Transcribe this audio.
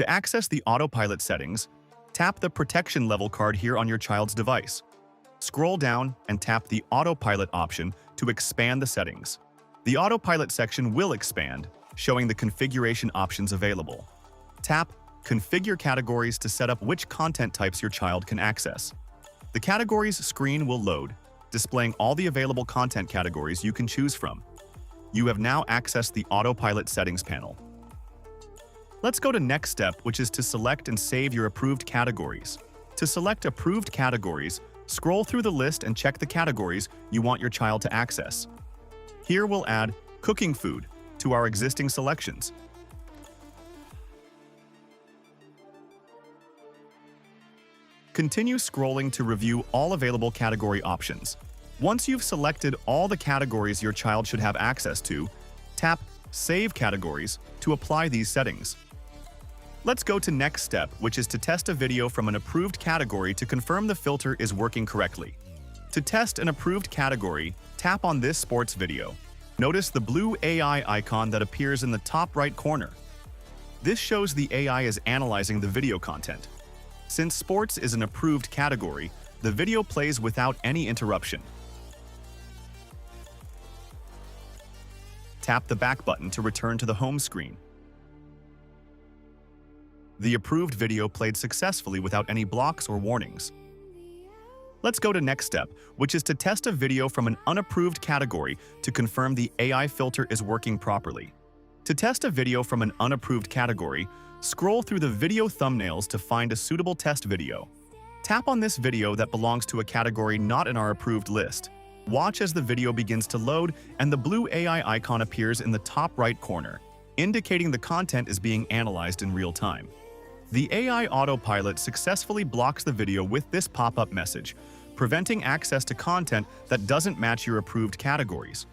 To access the autopilot settings, tap the protection level card here on your child's device. Scroll down and tap the autopilot option to expand the settings. The autopilot section will expand, showing the configuration options available. Tap Configure Categories to set up which content types your child can access. The Categories screen will load, displaying all the available content categories you can choose from. You have now accessed the autopilot settings panel. Let's go to next step, which is to select and save your approved categories. To select approved categories, scroll through the list and check the categories you want your child to access. Here we'll add cooking food to our existing selections. Continue scrolling to review all available category options. Once you've selected all the categories your child should have access to, tap Save Categories to apply these settings. Let's go to next step, which is to test a video from an approved category to confirm the filter is working correctly. To test an approved category, tap on this sports video. Notice the blue AI icon that appears in the top right corner. This shows the AI is analyzing the video content. Since sports is an approved category, the video plays without any interruption. Tap the back button to return to the home screen. The approved video played successfully without any blocks or warnings. Let's go to next step, which is to test a video from an unapproved category to confirm the AI filter is working properly. To test a video from an unapproved category, scroll through the video thumbnails to find a suitable test video. Tap on this video that belongs to a category not in our approved list. Watch as the video begins to load and the blue AI icon appears in the top right corner, indicating the content is being analyzed in real time. The AI autopilot successfully blocks the video with this pop-up message, preventing access to content that doesn't match your approved categories.